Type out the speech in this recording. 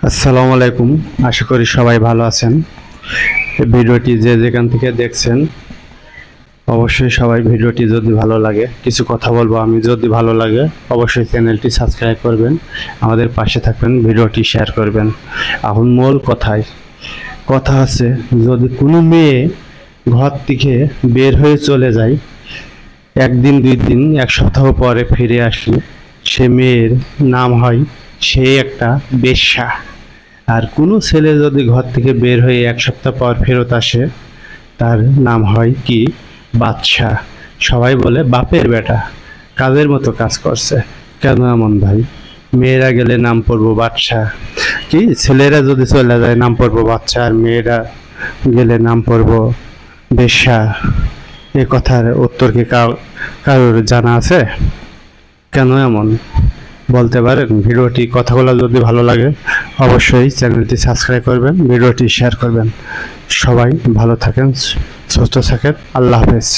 আসসালামু আলাইকুম। আশা করি সবাই ভালো আছেন। এই ভিডিওটি যে যেখান থেকে দেখছেন, অবশ্যই সবাই ভিডিওটি যদি ভালো লাগে, কিছু কথা বলবো আমি, যদি ভালো লাগে অবশ্যই চ্যানেলটি সাবস্ক্রাইব করবেন, আমাদের পাশে থাকবেন, ভিডিওটি শেয়ার করবেন। এখন মূল কথা আছে, যদি কোনো মেয়ে ঘর থেকে বের হয়ে চলে যায়, একদিন দুই দিন এক সপ্তাহ পরে ফিরে আসলে সে মেয়ের নাম হয় সে একটা বেশ্যা। আর কোনো ছেলে যদি ঘর থেকে বের হয়ে এক সপ্তাহ পর ফেরত আসে, তার নাম হয় কি বাদশা। সবাই বলে বাপের বেটা, কাজের মতো কাজ করছে। কেন এমন ভাই? মেয়েরা গেলে নাম পড়বো বাদশা, কি ছেলেরা যদি চলে যায় নাম পড়বো বাচ্চা, আর মেয়েরা গেলে নাম পড়বো বেশ্যা? এ কথার উত্তর কি কারোর জানা আছে? কেন এমন বলতে পারেন? ভিডিওটি কথাগুলো যদি ভালো লাগে অবশ্যই চ্যানেলটি সাবস্ক্রাইব করবেন, ভিডিওটি শেয়ার করবেন। সবাই ভালো থাকেন, সুস্থ থাকেন। আল্লাহ হাফেজ।